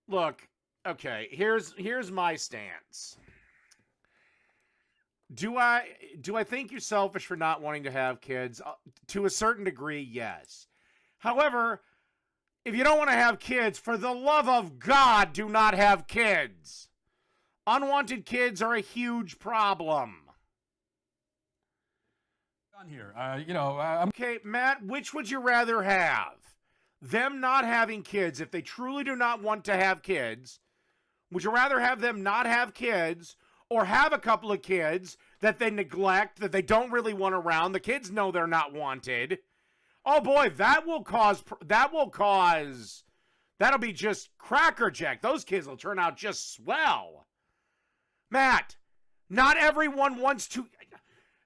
Look, okay, here's my stance. Do I think you're selfish for not wanting to have kids? To a certain degree, yes. However, if you don't want to have kids, for the love of God, do not have kids. Unwanted kids are a huge problem. On here, I'm Okay, Matt, which would you rather have? Them not having kids, if they truly do not want to have kids, would you rather have them not have kids or have a couple of kids that they neglect, that they don't really want around? The kids know they're not wanted. Oh boy, that'll be just crackerjack. Those kids will turn out just swell. Matt, not everyone wants to.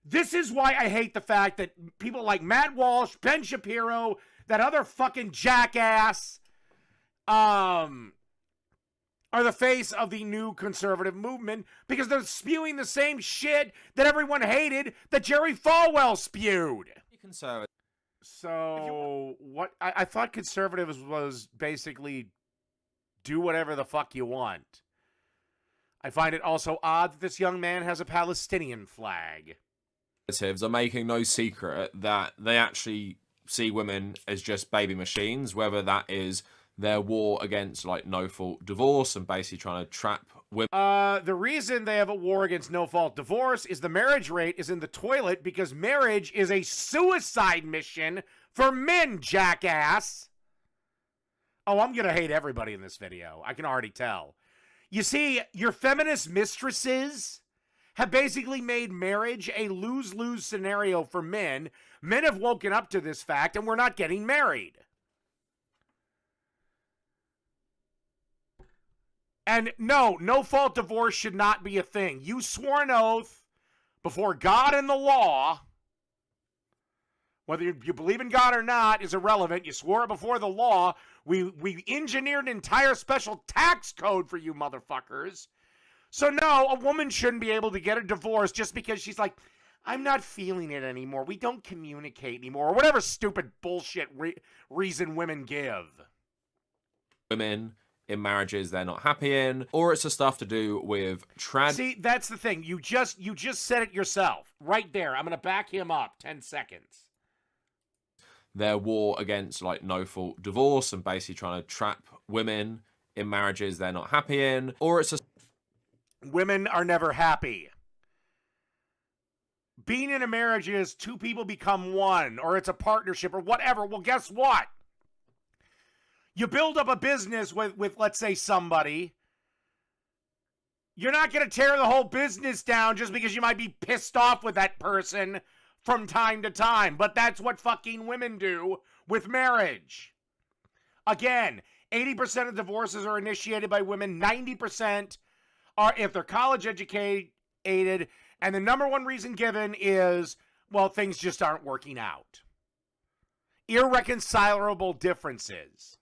This is why I hate the fact that people like Matt Walsh, Ben Shapiro, that other fucking jackass, are the face of the new conservative movement, because they're spewing the same shit that everyone hated that Jerry Falwell spewed. Conservative. So what I thought conservatives was basically do whatever the fuck you want. I find it also odd that this young man has a Palestinian flag. Are making no secret that they actually see women as just baby machines, whether that is their war against like no-fault divorce and basically trying to trap women. The reason they have a war against no-fault divorce is the marriage rate is in the toilet because marriage is a suicide mission for men, jackass. Oh, I'm gonna hate everybody in this video. I can already tell. You see, your feminist mistresses have basically made marriage a lose-lose scenario for men. Men have woken up to this fact, and we're not getting married. And no-fault divorce should not be a thing. You swore an oath before God and the law. Whether you believe in God or not is irrelevant. You swore it before the law. We engineered an entire special tax code for you motherfuckers. So no, a woman shouldn't be able to get a divorce just because she's like, I'm not feeling it anymore. We don't communicate anymore. Or whatever stupid bullshit reason women give. Women in marriages they're not happy in, or it's the stuff to do with See, that's the thing. You just said it yourself. Right there. I'm going to back him up. 10 seconds. Their war against like no-fault divorce and basically trying to trap women in marriages they're not happy in, or it's a women are never happy. Being in a marriage is two people become one, or it's a partnership, or whatever. Well, guess what? You build up a business with let's say, somebody. You're not going to tear the whole business down just because you might be pissed off with that person from time to time. But that's what fucking women do with marriage. Again, 80% of divorces are initiated by women. 90% are if they're college educated, and the number one reason given is, well, things just aren't working out. Irreconcilable differences.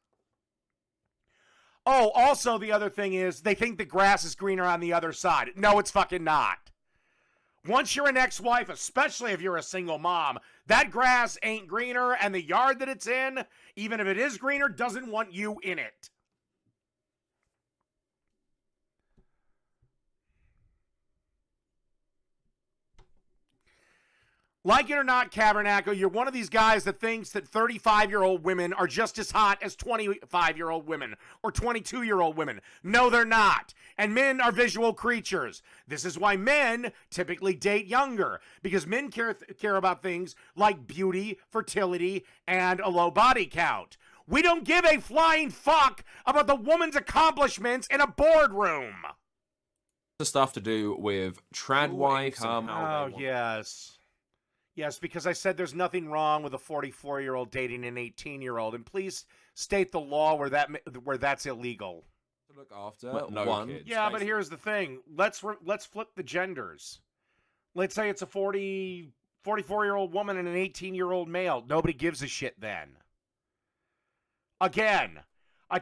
Oh, also the other thing is they think the grass is greener on the other side. No, it's fucking not. Once you're an ex-wife, especially if you're a single mom, that grass ain't greener, and the yard that it's in, even if it is greener, doesn't want you in it. Like it or not, Cabernacle, you're one of these guys that thinks that 35-year-old women are just as hot as 25-year-old women or 22-year-old women. No, they're not. And men are visual creatures. This is why men typically date younger, because men care about things like beauty, fertility, and a low body count. We don't give a flying fuck about the woman's accomplishments in a boardroom. The stuff to do with trad wife. Yes. Yes, because I said there's nothing wrong with a 44-year-old dating an 18-year-old, and please state the law where that's illegal. To look after kids, yeah, but here's the thing. Let's flip the genders. Let's say it's a 44-year-old woman and an 18-year-old male. Nobody gives a shit then. Again, a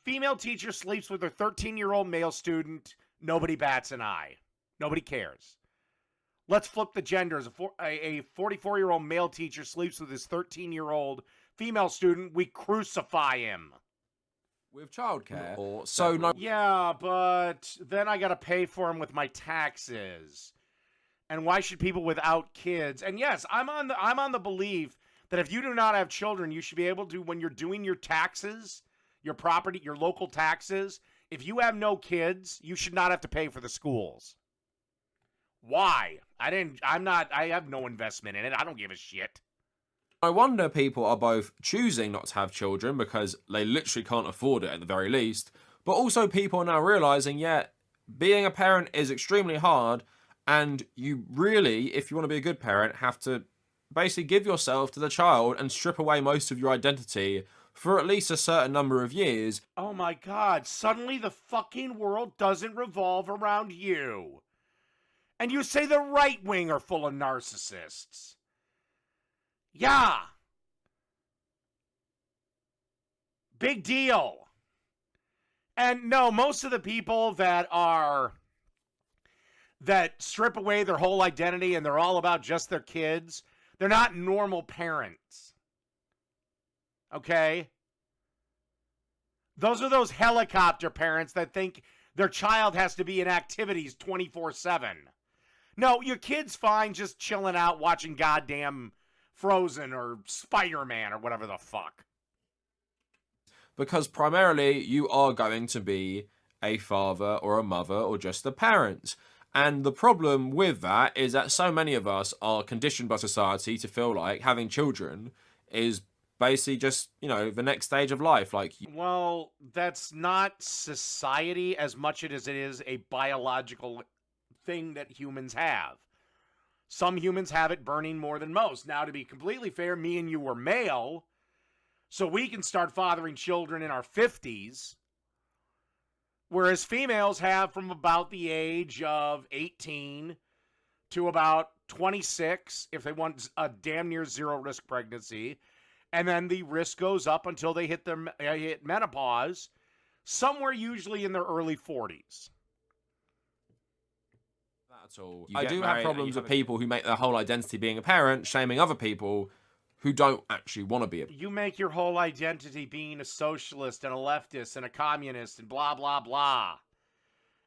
female teacher sleeps with her 13-year-old male student. Nobody bats an eye. Nobody cares. Let's flip the genders. A 44-year-old male teacher sleeps with his 13-year-old female student. We crucify him. with childcare. Or so no. Yeah, but then I got to pay for them with my taxes. And why should people without kids? And yes, I'm on the belief that if you do not have children, you should be able to, when you're doing your taxes, your property, your local taxes, if you have no kids, you should not have to pay for the schools. Why? I have no investment in it. I don't give a shit. I wonder people are both choosing not to have children because they literally can't afford it at the very least, but also people are now realizing, yeah, being a parent is extremely hard, and you really, if you want to be a good parent, have to basically give yourself to the child and strip away most of your identity for at least a certain number of years. Oh my God, suddenly the fucking world doesn't revolve around you. And you say the right wing are full of narcissists. Yeah. Big deal. And no, most of the people that strip away their whole identity and they're all about just their kids, they're not normal parents. Okay? Those are those helicopter parents that think their child has to be in activities 24/7. No, your kid's fine just chilling out watching goddamn Frozen or Spider-Man or whatever the fuck. Because primarily you are going to be a father or a mother or just a parent. And the problem with that is that so many of us are conditioned by society to feel like having children is basically just, the next stage of life. Like, well, that's not society as much as it is a biological thing that humans have. Some humans have it burning more than most. Now, to be completely fair, me and you were male, so we can start fathering children in our 50s, whereas females have from about the age of 18 to about 26 if they want a damn near zero risk pregnancy, and then the risk goes up until they hit menopause, somewhere usually in their early 40s. That's all. I do have problems with people who make their whole identity being a parent, shaming other people who don't actually want to be a... You make your whole identity being a socialist and a leftist and a communist and blah, blah, blah.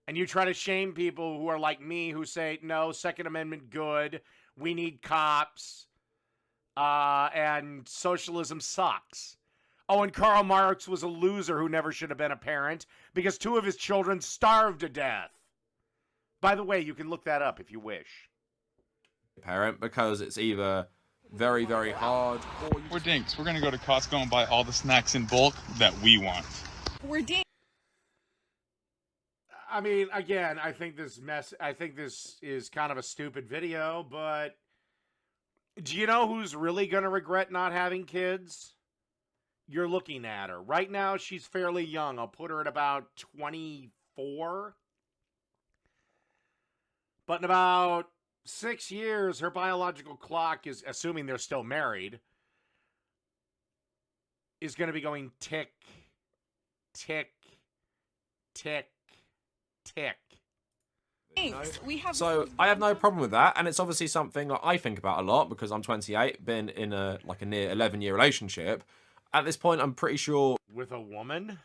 And you try to shame people who are like me who say, no, Second Amendment good, we need cops, and socialism sucks. Oh, and Karl Marx was a loser who never should have been a parent because 2 of his children starved to death. By the way, you can look that up if you wish. Parent, because it's either very, very hard, or we're dinks. We're gonna go to Costco and buy all the snacks in bulk that we want. We're dinks. I mean, again, I think this is kind of a stupid video, but do you know who's really gonna regret not having kids? You're looking at her. Right now, she's fairly young. I'll put her at about 24. But in about 6 years, her biological clock is, assuming they're still married, is going to be going tick, tick, tick, tick. So I have no problem with that, and it's obviously something that I think about a lot because I'm 28, been in a near 11-year relationship. At this point, I'm pretty sure with a woman,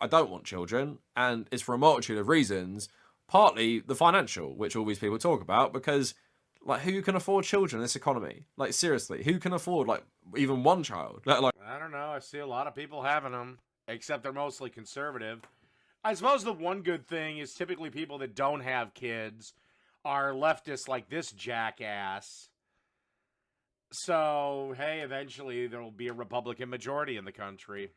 I don't want children, and it's for a multitude of reasons. Partly the financial, which all these people talk about, because who can afford children in this economy? Seriously, who can afford even one child? I don't know. I see a lot of people having them, except they're mostly conservative. I suppose the one good thing is typically people that don't have kids are leftists like this jackass. So, hey, eventually there will be a Republican majority in the country.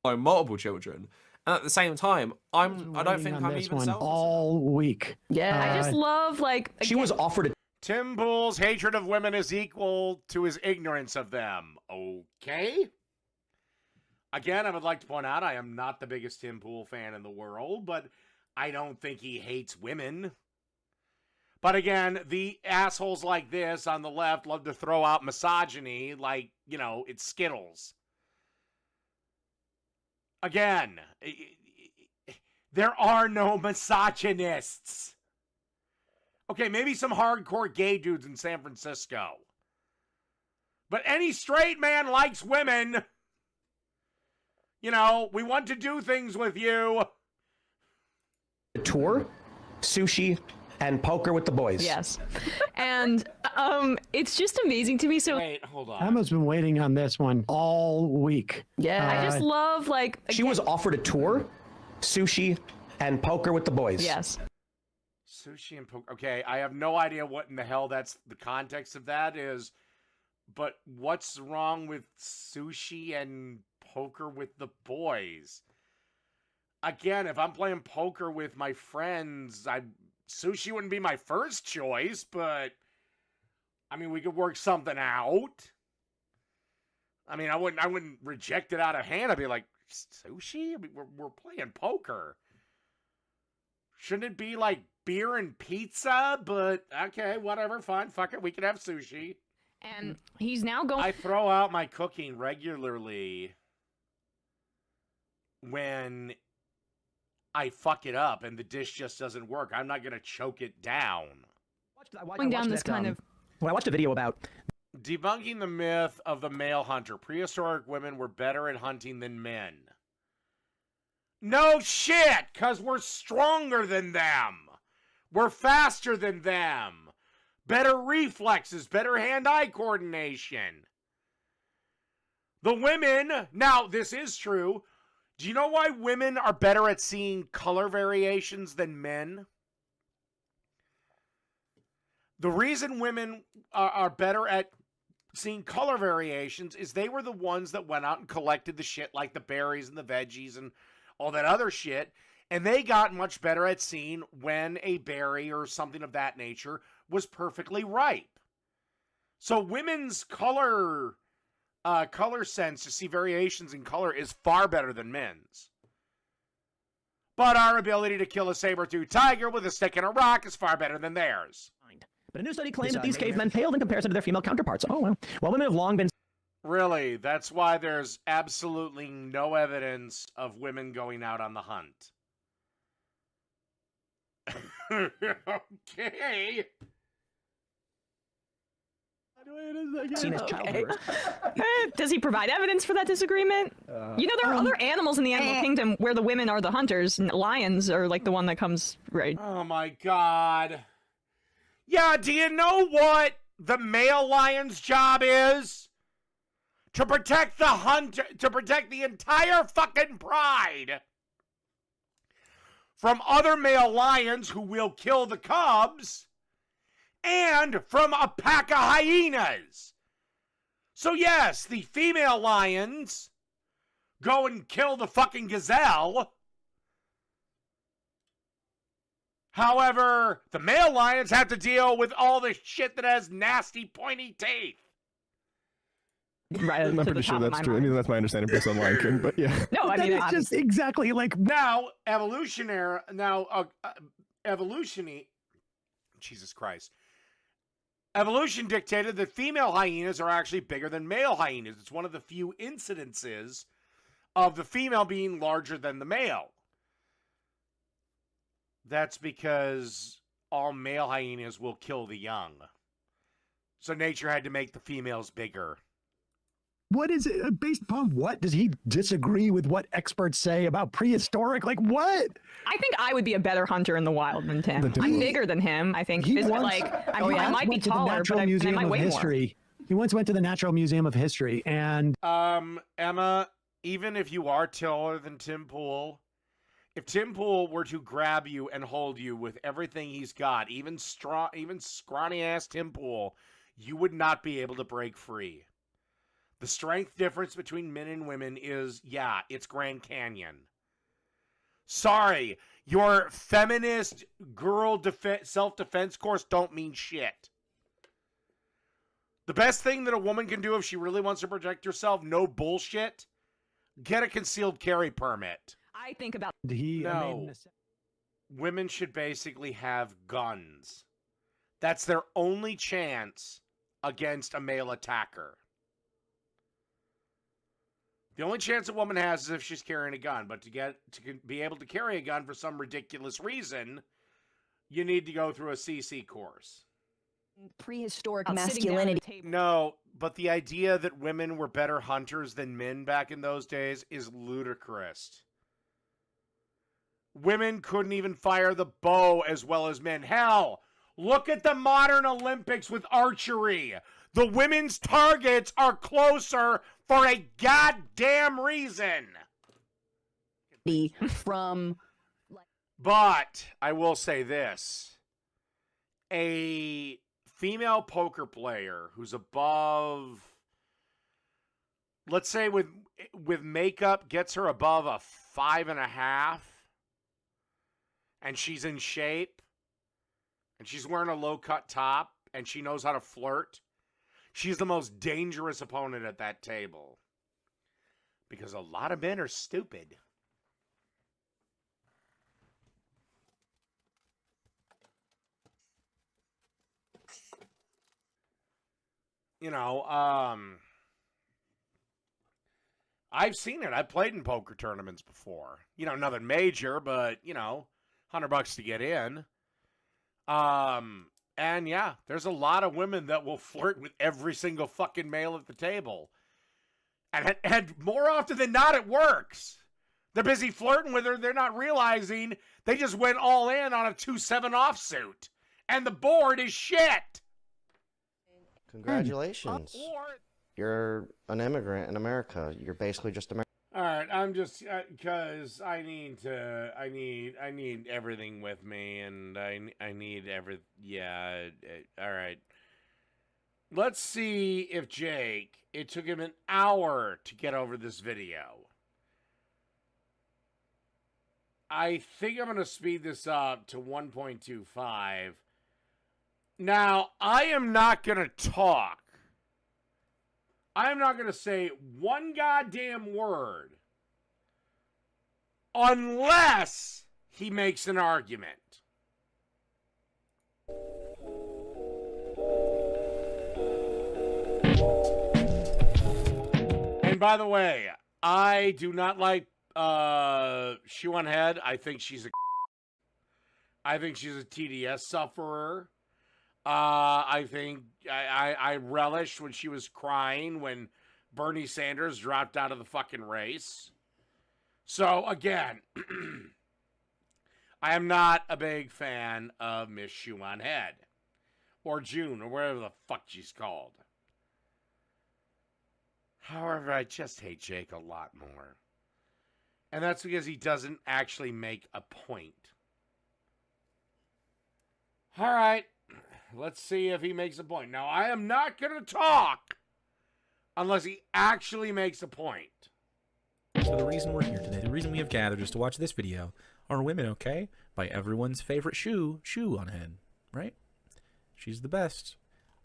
Multiple children. And at the same time, I don't think I'm even selfish all week. Yeah, I just love she was offered a Tim Pool's hatred of women is equal to his ignorance of them. Okay. Again, I would like to point out I am not the biggest Tim Pool fan in the world, but I don't think he hates women. But again, the assholes like this on the left love to throw out misogyny like, it's Skittles. Again, there are no misogynists. Okay, maybe some hardcore gay dudes in San Francisco. But any straight man likes women. You know, we want to do things with you. Tour, sushi, and poker with the boys. Yes. And it's just amazing to me. So Wait, hold on. Emma's been waiting on this one all week. yeah, I just love like She was offered a tour, sushi, and poker with the boys. yes. Sushi and poker. Okay, I have no idea what in the hell that's the context of that is, but what's wrong with sushi and poker with the boys? Again, if I'm playing poker with my friends, sushi wouldn't be my first choice, but I mean, we could work something out. I mean, I wouldn't reject it out of hand. I'd be like, sushi? I mean, we're playing poker. Shouldn't it be like beer and pizza? But okay, whatever, fine, fuck it, we can have sushi. And he's now going. I throw out my cooking regularly when I fuck it up and the dish just doesn't work. I'm not gonna choke it down. Going down this kind of. Well, I watched a video about Debunking the myth of the male hunter. Prehistoric women were better at hunting than men. No shit, because we're stronger than them. We're faster than them. Better reflexes, better hand-eye coordination. The women, now this is true. Do you know why women are better at seeing color variations than men? The reason women are better at seeing color variations is they were the ones that went out and collected the shit like the berries and the veggies and all that other shit, and they got much better at seeing when a berry or something of that nature was perfectly ripe. So women's color sense to see variations in color is far better than men's. But our ability to kill a saber-toothed tiger with a stick and a rock is far better than theirs. But a new study claims that these cavemen paled in comparison to their female counterparts. Oh, well. While women have long been Really, that's why there's absolutely no evidence of women going out on the hunt. Okay. seen as child rearers. Does he provide evidence for that disagreement? You know, there are other animals in the animal kingdom where the women are the hunters. And lions are like the one that comes right. Oh my god. Yeah, do you know what the male lion's job is? To protect the hunter, to protect the entire fucking pride from other male lions who will kill the cubs and from a pack of hyenas. So yes, the female lions go and kill the fucking gazelle. However, the male lions have to deal with all the shit that has nasty pointy teeth. Right. I'm not pretty sure that's true. I mean, that's my understanding based on Lion King, but yeah. No, I mean, That is just exactly like Now, Jesus Christ. Evolution dictated that female hyenas are actually bigger than male hyenas. It's one of the few incidences of the female being larger than the male. That's because all male hyenas will kill the young. So nature had to make the females bigger. what is it based upon? What does he disagree with what experts say about prehistoric? Like what? I think I would be a better hunter in the wild than Tim. I'm bigger than him. I think. He Physically, once, I might be went to the taller, Natural but I Museum might of weigh more. History. He once went to the Natural Museum of History, and Emma, even if you are taller than Tim Pool, if Tim Pool were to grab you and hold you with everything he's got, even scrawny ass Tim Pool, you would not be able to break free. The strength difference between men and women is, yeah, it's Grand Canyon. Sorry, your feminist girl self-defense course don't mean shit. The best thing that a woman can do if she really wants to protect herself, no bullshit, get a concealed carry permit. I think about he No. Women should basically have guns. That's their only chance against a male attacker. The only chance a woman has is if she's carrying a gun. But to be able to carry a gun for some ridiculous reason, you need to go through a CC course. prehistoric sitting down at a masculinity. table. No, but the idea that women were better hunters than men back in those days is ludicrous. Women couldn't even fire the bow as well as men. Hell, look at the modern Olympics with archery. The women's targets are closer for a goddamn reason. From But I will say this. A female poker player who's above, let's say with makeup, gets her above a 5.5, and she's in shape, and she's wearing a low-cut top, and she knows how to flirt, she's the most dangerous opponent at that table. Because a lot of men are stupid. You know, I've seen it. I've played in poker tournaments before. You know, nothing major, but, you know, $100 to get in. And yeah, there's a lot of women that will flirt with every single fucking male at the table. And more often than not, it works. They're busy flirting with her. They're not realizing they just went all in on a 2-7 offsuit. And the board is shit. Congratulations. You're an immigrant in America. You're basically just American. All right, I'm just because I need everything with me, and I need every. Yeah, all right. Let's see if Jake. It took him an hour to get over this video. I think I'm going to speed this up to 1.25. Now, I am not going to talk. I am not going to say one goddamn word unless he makes an argument. And by the way, I do not like Shoe on Head. I think she's a TDS sufferer. I think I relished when she was crying when Bernie Sanders dropped out of the fucking race. So, again, I am not a big fan of Miss Shoe on Head. Or June, or whatever the fuck she's called. However, I just hate Jake a lot more. And that's because he doesn't actually make a point. All right. Let's see if he makes a point. Now, I am not going to talk unless he actually makes a point. So the reason we're here today, the reason we have gathered is to watch this video. Are women okay? By everyone's favorite Shoe on Head, right? She's the best.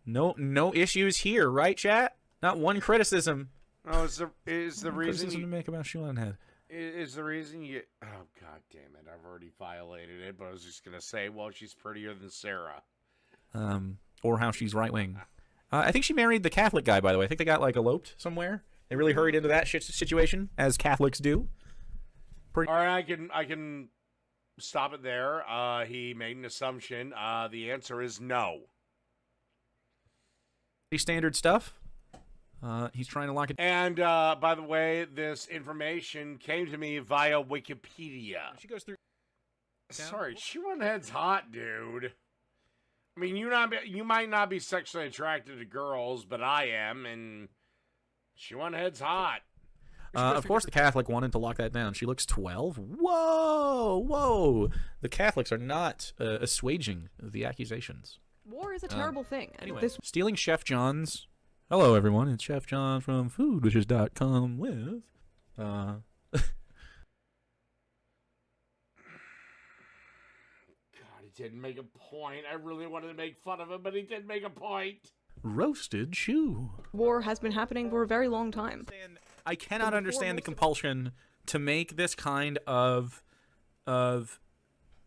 No issues here, right, chat? Not one criticism. Oh, is the reason criticism to make about Shoe on Head. Is the reason you... Oh, God damn it. I've already violated it, but I was just going to say, well, she's prettier than Sarah. Or how she's right-wing. I think she married the Catholic guy, by the way. I think they got, like, eloped somewhere. They really hurried into that situation, as Catholics do. All right, I can stop it there. He made an assumption. The answer is no. Standard stuff. He's trying to lock it. And, by the way, this information came to me via Wikipedia. She goes through... Sorry, Shoe on Head's hot, dude. I mean, you might not be sexually attracted to girls, but I am, and Shoe on Head's hot. Of course, the Catholic wanted to lock that down. She looks 12. Whoa! The Catholics are not assuaging the accusations. War is a terrible thing. Anyway, stealing Chef John's. Hello, everyone. It's Chef John from foodwishes.com with. He didn't make a point. I really wanted to make fun of him, but he did make a point. Roasted Shoe. War has been happening for a very long time. I cannot understand the compulsion to make this kind of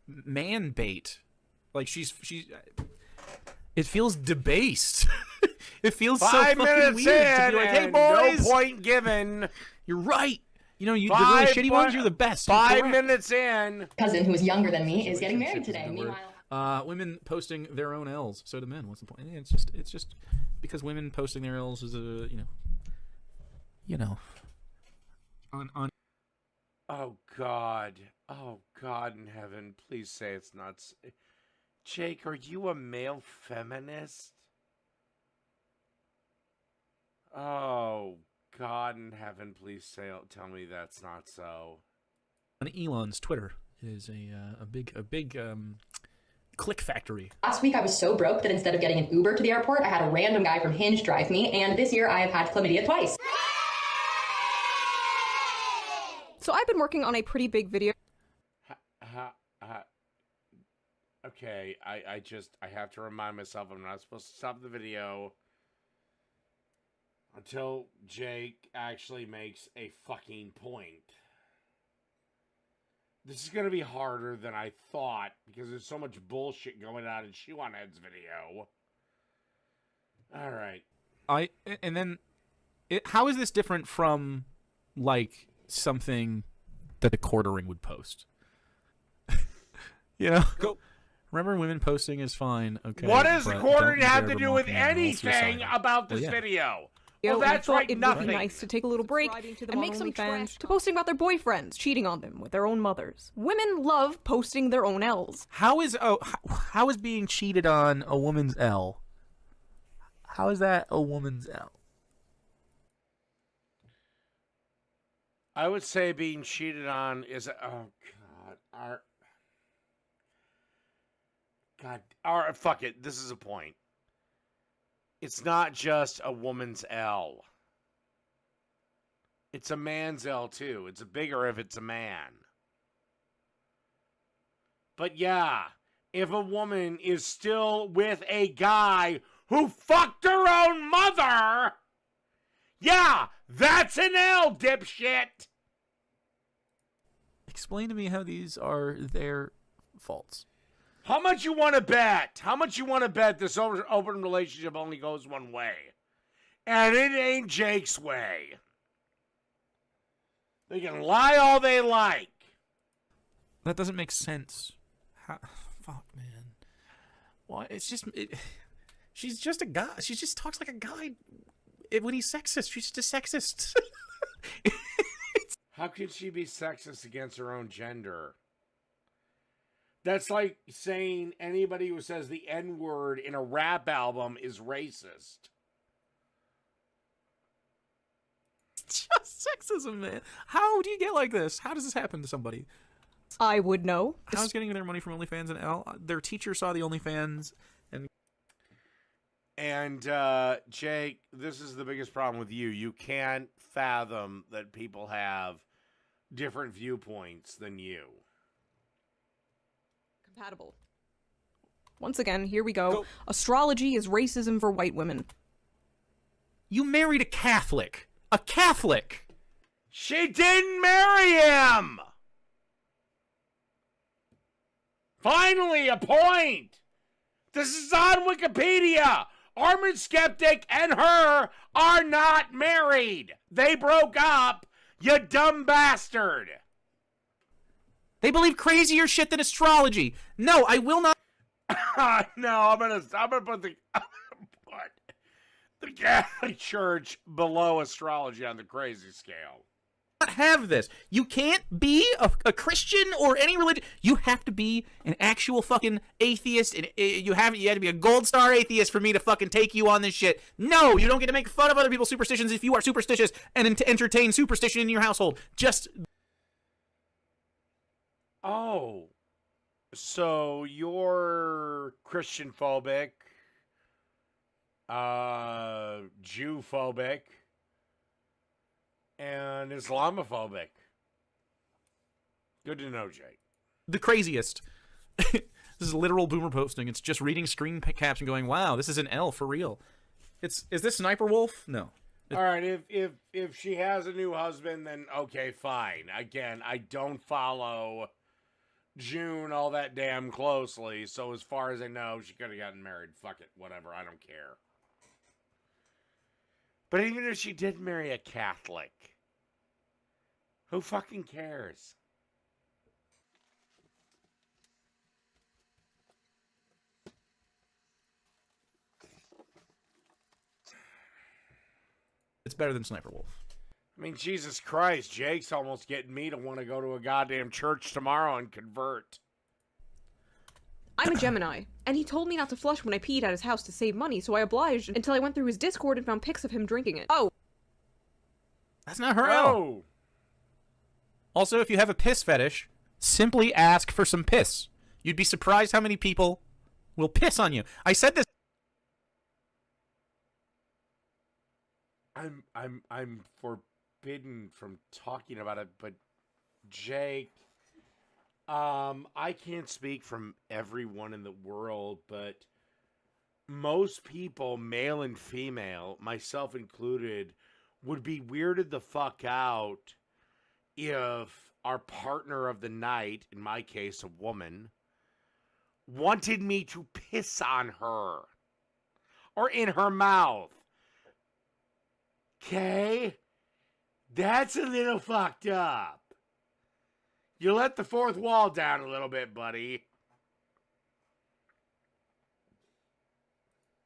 man bait. Like she's it feels debased. It feels so fucking weird to be like, hey boys, no point given. You're right. You know, the really shitty ones, you're the best. 5 minutes in. Cousin, who is younger than me, is getting married today. Meanwhile, Women posting their own L's. So do men. What's the point? It's just because women posting their L's is a on. Oh God in heaven, please say it's not. Jake, are you a male feminist? Oh God in heaven, please tell me that's not so. On Elon's Twitter is a big click factory. Last week I was so broke that instead of getting an Uber to the airport, I had a random guy from Hinge drive me, and this year I have had chlamydia twice. So I've been working on a pretty big video. Okay, I have to remind myself I'm not supposed to stop the video until Jake actually makes a fucking point. This is going to be harder than I thought because there's so much bullshit going on in Shoe on Head's video. All right. How is this different from like something that a quartering would post? Go. Remember, women posting is fine. Okay. What does the quartering have to do with anything about this video? Well, that's right, nothing. It would be nice to take a little break and make some fans to posting about their boyfriends cheating on them with their own mothers. Women love posting their own L's. How is being cheated on a woman's L? How is that a woman's L? I would say being cheated on is fuck it. This is a point. It's not just a woman's L. It's a man's L too. It's bigger if it's a man. But yeah, if a woman is still with a guy who fucked her own mother, yeah, that's an L, dipshit. Explain to me how these are their faults. How much you want to bet? How much you want to bet this open relationship only goes one way? And it ain't Jake's way. They can lie all they like. That doesn't make sense. Fuck, man. Why? She's just a guy. She just talks like a guy when he's sexist. She's just a sexist. How could she be sexist against her own gender? That's like saying anybody who says the N-word in a rap album is racist. Just sexism, man. How do you get like this? How does this happen to somebody? I would know. How's getting their money from OnlyFans and L? Their teacher saw the OnlyFans and Jake, this is the biggest problem with you. You can't fathom that people have different viewpoints than you. Compatible. Once again, here we go. Astrology is racism for white women. You married a Catholic. A Catholic! She didn't marry him! Finally, a point! This is on Wikipedia! Armored Skeptic and her are not married! They broke up, you dumb bastard! They believe crazier shit than astrology. No, I will not. No, I'm gonna put the Catholic Church below astrology on the crazy scale. Not have this. You can't be a Christian or any religion. You have to be an actual fucking atheist, and you have to be a gold star atheist for me to fucking take you on this shit. No, you don't get to make fun of other people's superstitions if you are superstitious and to entertain superstition in your household. Just. Oh, so you're Christian phobic, Jew phobic, and Islamophobic. Good to know, Jake. The craziest. This is literal boomer posting. It's just reading screen caps and going, "Wow, this is an L for real." Is this Sniper Wolf? No. All right, if she has a new husband, then okay, fine. Again, I don't follow June all that damn closely, so as far as I know, she could have gotten married. Fuck it, whatever, I don't care. But even if she did marry a Catholic, who fucking cares? better than Sniper Wolf. I mean, Jesus Christ, Jake's almost getting me to want to go to a goddamn church tomorrow and convert. I'm a Gemini, and he told me not to flush when I peed at his house to save money, so I obliged until I went through his Discord and found pics of him drinking it. Oh. That's not her at all. Also, if you have a piss fetish, simply ask for some piss. You'd be surprised how many people will piss on you. I said this. I'm forbidden from talking about it, but Jake, I can't speak from everyone in the world, but most people, male and female, myself included, would be weirded the fuck out if our partner of the night, in my case, a woman, wanted me to piss on her or in her mouth. Okay? That's a little fucked up. You let the fourth wall down a little bit, buddy.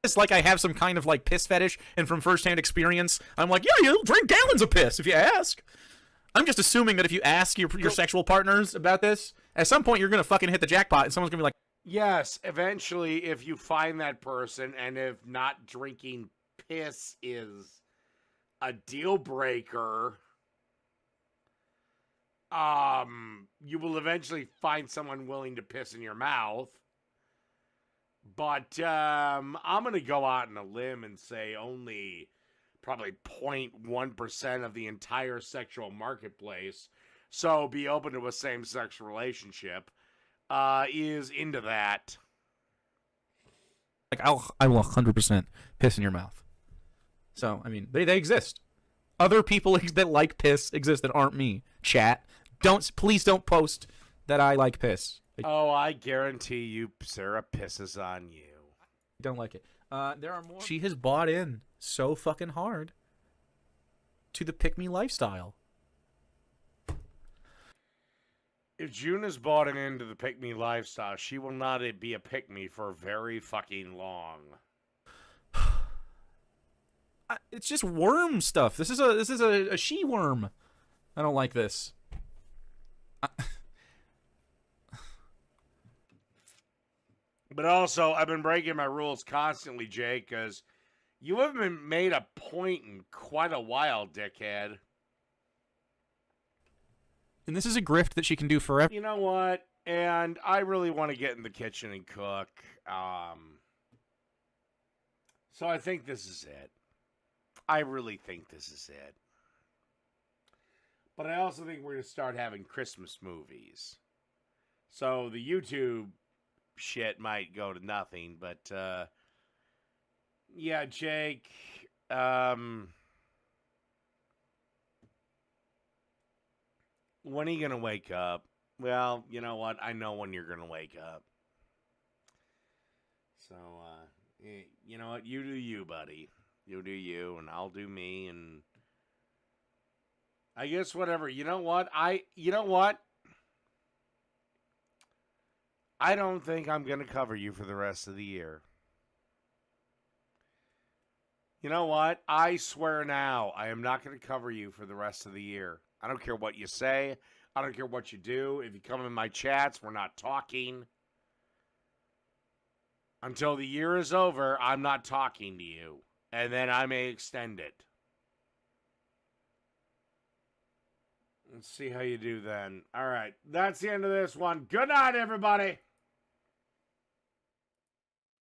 It's like I have some kind of like piss fetish, and from firsthand experience, I'm like, yeah, you'll drink gallons of piss if you ask. I'm just assuming that if you ask your sexual partners about this, at some point you're gonna fucking hit the jackpot, and someone's gonna be like, yes, eventually, if you find that person, and if not drinking piss is a deal breaker, you will eventually find someone willing to piss in your mouth. But I'm going to go out on a limb and say only probably 0.1% of the entire sexual marketplace, so be open to a same-sex relationship, is into that. like I will 100% piss in your mouth. So, I mean, they exist. Other people that like piss exist that aren't me. Chat, please don't post that I like piss. Oh, I guarantee you Sarah pisses on you. Don't like it. There are more. She has bought in so fucking hard to the pick-me lifestyle. If June has bought into the pick-me lifestyle, she will not be a pick-me for very fucking long. It's just worm stuff. This is a she worm. I don't like this. But also, I've been breaking my rules constantly, Jake, because you haven't been made a point in quite a while, dickhead. And this is a grift that she can do forever. You know what? And I really want to get in the kitchen and cook. So I think this is it. I really think this is it. But I also think we're going to start having Christmas movies. So the YouTube shit might go to nothing, but yeah, Jake, when are you gonna wake up? Well, you know what? I know when you're gonna wake up. So you know what? You do you, buddy. You do you, and I'll do me, and I guess whatever. You know what? I don't think I'm going to cover you for the rest of the year. You know what? I swear now, I am not going to cover you for the rest of the year. I don't care what you say. I don't care what you do. If you come in my chats, we're not talking. Until the year is over, I'm not talking to you. And then I may extend it. Let's see how you do then. All right. That's the end of this one. Good night, everybody.